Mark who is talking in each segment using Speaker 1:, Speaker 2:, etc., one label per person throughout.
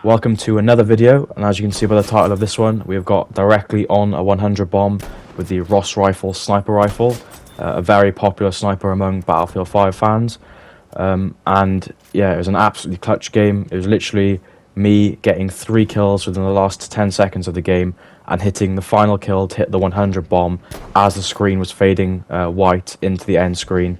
Speaker 1: Welcome to another video, and as you can see by the title of this one, we've got directly on a 100 bomb with the Ross Rifle sniper rifle, a very popular sniper among Battlefield 5 fans. And yeah, it was an absolutely clutch game. It was literally me getting 3 kills within the last 10 seconds of the game and hitting the final kill to hit the 100 bomb as the screen was fading white into the end screen.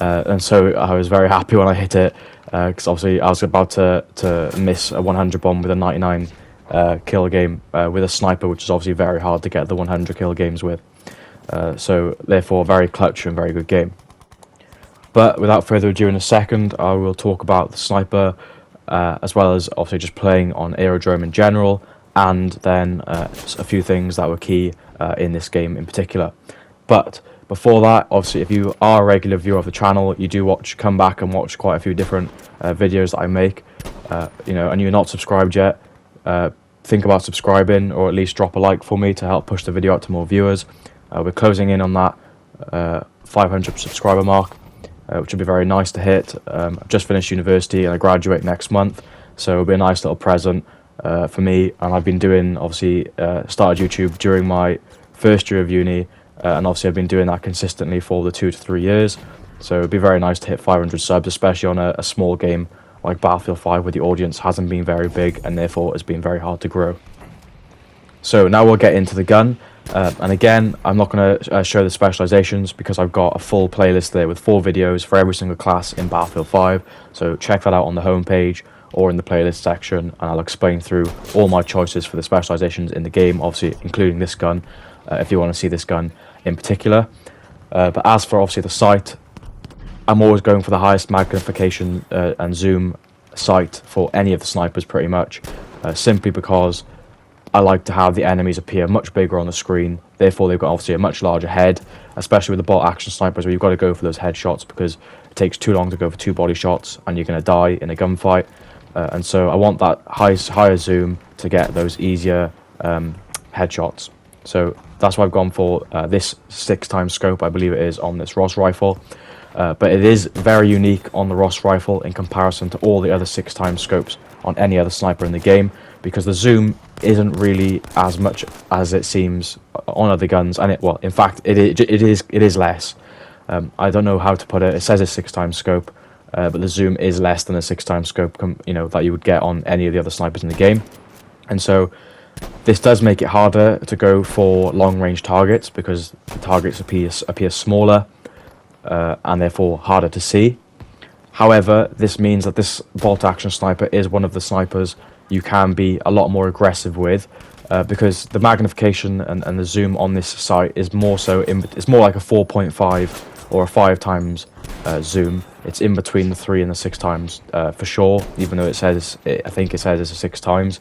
Speaker 1: And so I was very happy when I hit it, because obviously I was about to miss a 100 bomb with a 99 kill game with a sniper, which is obviously very hard to get the 100 kill games with. So therefore, very clutch and very good game. But without further ado, in a second, I will talk about the sniper, as well as obviously just playing on Aerodrome in general, and then a few things that were key in this game in particular. But before that, obviously, if you are a regular viewer of the channel, you do come back and watch quite a few different videos that I make, and you're not subscribed yet, think about subscribing, or at least drop a like for me to help push the video out to more viewers. We're closing in on that 500 subscriber mark, which would be very nice to hit. I've just finished university and I graduate next month, so it'll be a nice little present for me. And I've been doing, obviously, started YouTube during my first year of uni, and obviously I've been doing that consistently for the 2 to 3 years. So it'd be very nice to hit 500 subs, especially on a small game like Battlefield 5, where the audience hasn't been very big and therefore has been very hard to grow. So now we'll get into the gun. And again, I'm not going to show the specializations because I've got a full playlist there with 4 videos for every single class in Battlefield 5. So check that out on the homepage or in the playlist section, and I'll explain through all my choices for the specializations in the game, obviously including this gun, if you want to see this gun in particular. But as for obviously the sight, I'm always going for the highest magnification and zoom sight for any of the snipers pretty much, simply because I like to have the enemies appear much bigger on the screen. Therefore, they've got obviously a much larger head, especially with the bolt action snipers, where you've got to go for those headshots because it takes too long to go for 2 body shots and you're going to die in a gunfight. And so I want that higher zoom to get those easier headshots. So that's why I've gone for this 6x scope, I believe it is, on this Ross rifle. But it is very unique on the Ross rifle in comparison to all the other 6x scopes on any other sniper in the game, because the zoom isn't really as much as it seems on other guns, and in fact it is less. I don't know how to put it. It says a 6x scope, but the zoom is less than a 6x scope that you would get on any of the other snipers in the game. And so this does make it harder to go for long range targets, because the targets appear smaller and therefore harder to see. However, this means that this bolt action sniper is one of the snipers you can be a lot more aggressive with, because the magnification and the zoom on this sight is more so it's more like a 4.5 or a 5x zoom. It's in between the 3 and the 6x for sure, even though I think it says it's a 6x.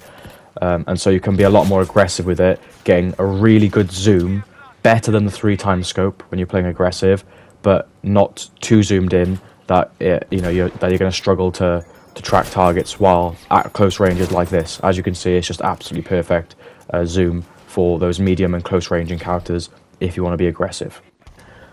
Speaker 1: And so you can be a lot more aggressive with it, getting a really good zoom, better than the 3x scope when you're playing aggressive, but not too zoomed in that you're going to struggle to track targets while at close ranges like this. As you can see, it's just absolutely perfect zoom for those medium and close range encounters if you want to be aggressive.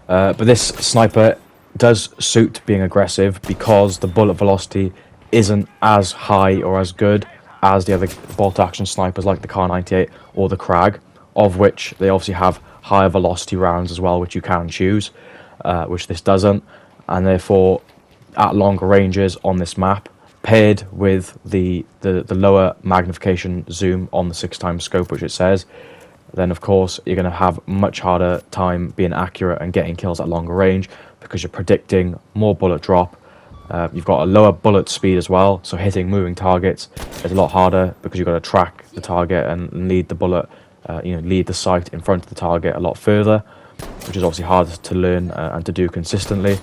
Speaker 1: But this sniper does suit being aggressive because the bullet velocity isn't as high or as good as the other bolt action snipers like the Kar98 or the Krag, of which they obviously have higher velocity rounds as well, which you can choose, which this doesn't. And therefore, at longer ranges on this map, paired with the lower magnification zoom on the 6x scope, which it says, then of course you're going to have much harder time being accurate and getting kills at longer range, because you're predicting more bullet drop. You've got a lower bullet speed as well, so hitting moving targets is a lot harder because you've got to track the target and lead the bullet, lead the sight in front of the target a lot further, which is obviously harder to learn and to do consistently,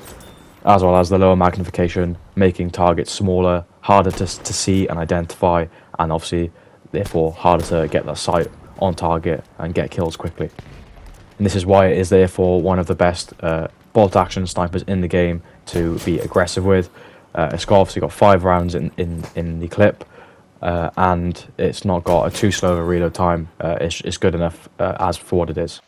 Speaker 1: as well as the lower magnification making targets smaller, harder to see and identify, and obviously therefore harder to get that sight on target and get kills quickly. And this is why it is therefore one of the best bolt action snipers in the game to be aggressive with. It's obviously got 5 rounds in the clip, and it's not got a too slow of a reload time. It's good enough as for what it is.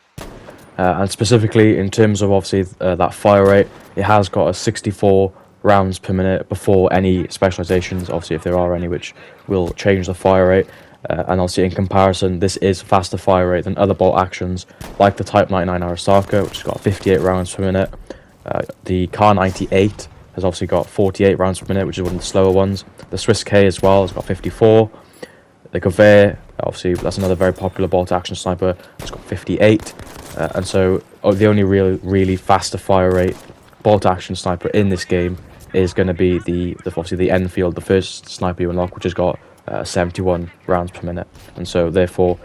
Speaker 1: And specifically in terms of obviously that fire rate, it has got a 64 rounds per minute before any specializations, obviously if there are any, which will change the fire rate. And obviously in comparison, this is faster fire rate than other bolt actions like the Type 99 Arasaka, which has got 58 rounds per minute. The Kar98 has obviously got 48 rounds per minute, which is one of the slower ones. The Swiss K as well has got 54. The Gewehr, obviously that's another very popular bolt action sniper, has got 58. And so the only really faster fire rate bolt action sniper in this game is going to be obviously the Enfield, the first sniper you unlock, which has got 71 rounds per minute. And so therefore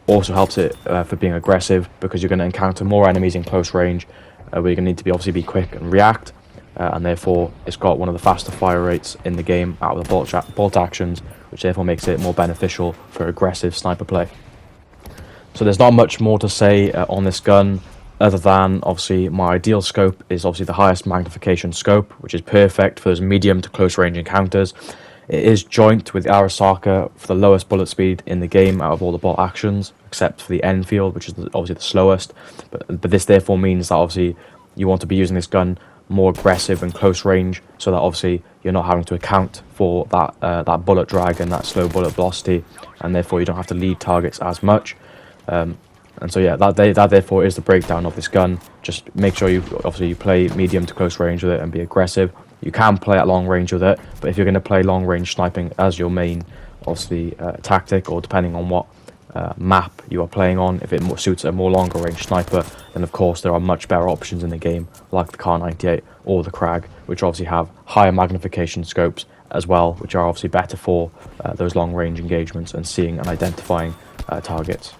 Speaker 1: also helps it for being aggressive, because you're going to encounter more enemies in close range, where you're going to need to obviously be quick and react, and therefore it's got one of the faster fire rates in the game out of the bolt actions, which therefore makes it more beneficial for aggressive sniper play. So there's not much more to say on this gun, other than obviously my ideal scope is obviously the highest magnification scope, which is perfect for those medium to close range encounters. It is joint with the Arasaka for the lowest bullet speed in the game out of all the bolt actions, except for the Enfield, which is obviously the slowest. But this therefore means that obviously you want to be using this gun more aggressive and close range, so that obviously you're not having to account for that bullet drag and that slow bullet velocity, and therefore you don't have to lead targets as much. And so yeah, that therefore is the breakdown of this gun. Just make sure you play medium to close range with it and be aggressive. You can play at long range with it, but if you're going to play long range sniping as your main, obviously, tactic, or depending on what map you are playing on, if it suits a more longer range sniper, then of course there are much better options in the game, like the Kar98 or the Krag, which obviously have higher magnification scopes as well, which are obviously better for those long range engagements and seeing and identifying targets.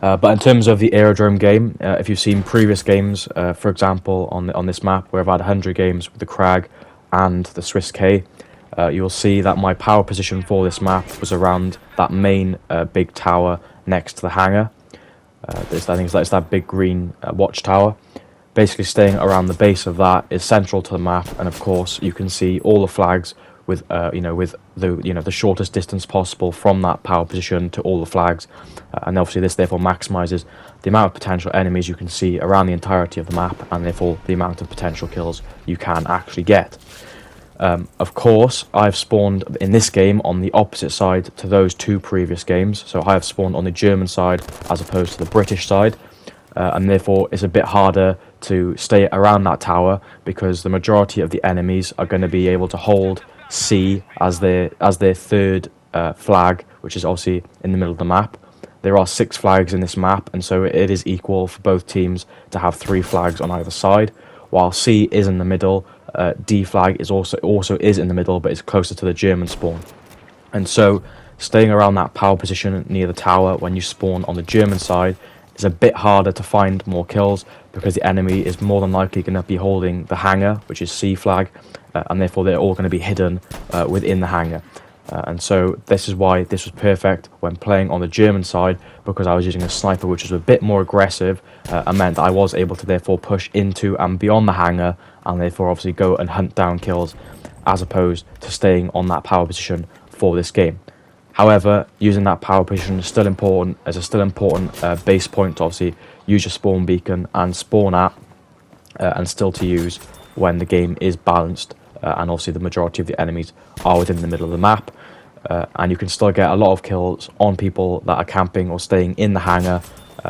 Speaker 1: But in terms of the Aerodrome game, if you've seen previous games, for example, on this map, where I've had 100 games with the Krag and the Swiss K, you'll see that my power position for this map was around that main big tower next to the hangar. I think it's that big green watchtower. Basically, staying around the base of that is central to the map, and of course, you can see all the flags with the shortest distance possible from that power position to all the flags, and obviously this therefore maximizes the amount of potential enemies you can see around the entirety of the map, and therefore the amount of potential kills you can actually get. Of course, I've spawned in this game on the opposite side to those two previous games, so I have spawned on the German side as opposed to the British side, and therefore it's a bit harder to stay around that tower, because the majority of the enemies are going to be able to hold C as their third flag, which is obviously in the middle of the map. There are 6 flags in this map, and so it is equal for both teams to have 3 flags on either side. While C is in the middle, D flag is also is in the middle, but is closer to the German spawn. And so staying around that power position near the tower when you spawn on the German side is a bit harder to find more kills, because the enemy is more than likely going to be holding the hangar, which is C flag, and therefore they're all going to be hidden within the hangar. And so this is why this was perfect when playing on the German side, because I was using a sniper which was a bit more aggressive, and meant that I was able to therefore push into and beyond the hangar, and therefore obviously go and hunt down kills, as opposed to staying on that power position for this game. However, using that power position is still important, as a still important base point to obviously use your spawn beacon and spawn at, and still to use when the game is balanced, and obviously the majority of the enemies are within the middle of the map, and you can still get a lot of kills on people that are camping or staying in the hangar,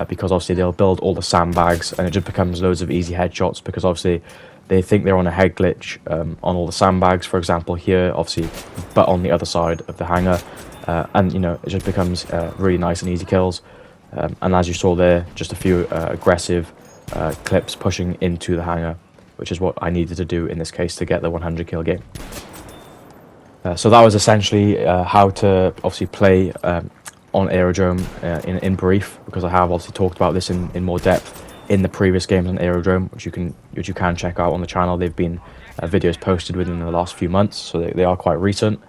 Speaker 1: because obviously they'll build all the sandbags, and it just becomes loads of easy headshots, because obviously they think they're on a head glitch on all the sandbags, for example here, obviously, but on the other side of the hangar. And it just becomes really nice and easy kills, and as you saw there, just a few aggressive clips pushing into the hangar, which is what I needed to do in this case to get the 100 kill game. So that was essentially how to obviously play on Aerodrome in brief, because I have obviously talked about this in more depth in the previous games on Aerodrome, which you can check out on the channel. They've been videos posted within the last few months, so they are quite recent.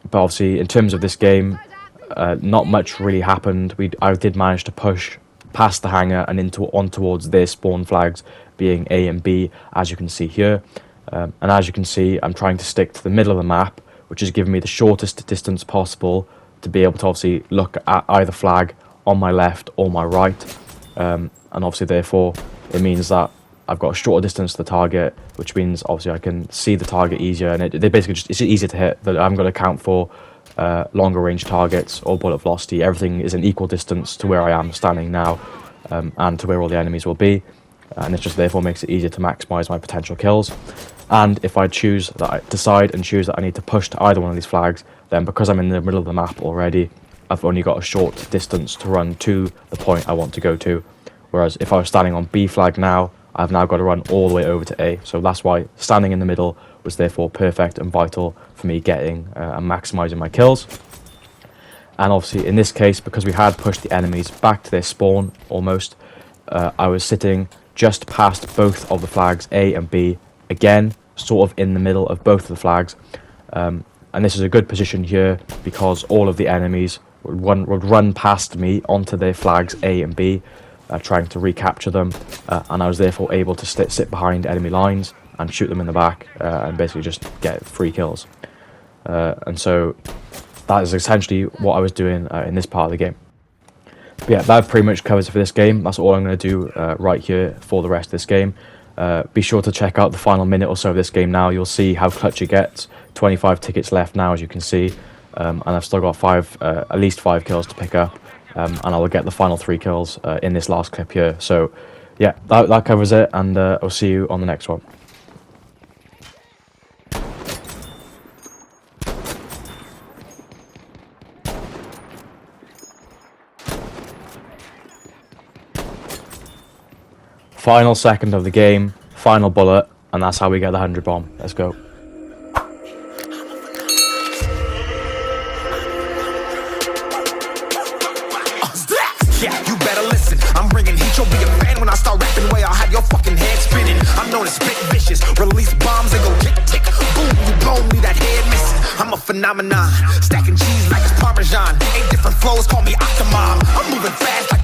Speaker 1: But obviously, in terms of this game, not much really happened. I did manage to push past the hangar and on towards their spawn flags, being A and B, as you can see here. And as you can see, I'm trying to stick to the middle of the map, which is giving me the shortest distance possible to be able to obviously look at either flag on my left or my right. And obviously, therefore, it means that I've got a shorter distance to the target, which means obviously I can see the target easier, and they basically it's easier to hit. That I'm going to account for longer range targets or bullet velocity. Everything is an equal distance to where I am standing now, and to where all the enemies will be, and it just therefore makes it easier to maximize my potential kills. And if I decide and choose that I need to push to either one of these flags, then because I'm in the middle of the map already, I've only got a short distance to run to the point I want to go to. Whereas if I was standing on B flag now, I've now got to run all the way over to A. So that's why standing in the middle was therefore perfect and vital for me getting and maximizing my kills. And obviously in this case, because we had pushed the enemies back to their spawn almost, I was sitting just past both of the flags A and B, again sort of in the middle of both of the flags, and this is a good position here because all of the enemies would run past me onto their flags A and B, trying to recapture them, and I was therefore able to sit behind enemy lines and shoot them in the back, and basically just get free kills. And so that is essentially what I was doing in this part of the game. But yeah, that pretty much covers it for this game. That's all I'm going to do right here for the rest of this game. Be sure to check out the final minute or so of this game now. You'll see how clutch it gets. 25 tickets left now, as you can see, and I've still got at least 5 kills to pick up, and I will get the final 3 kills in this last clip here. So yeah, that covers it, and I'll see you on the next one. Final second of the game, final bullet, and that's how we get the 100 bomb. Let's go.
Speaker 2: Yeah, you better listen. I'm bringing heat. You'll be a fan when I start rapping. Way I'll have your fucking head spinning. I'm known as spit vicious. Release bombs and go tick tick. Boom, you blow me that head missing. I'm a phenomenon. Stacking cheese like it's Parmesan. 8 different flows, call me Octomom. I'm moving fast like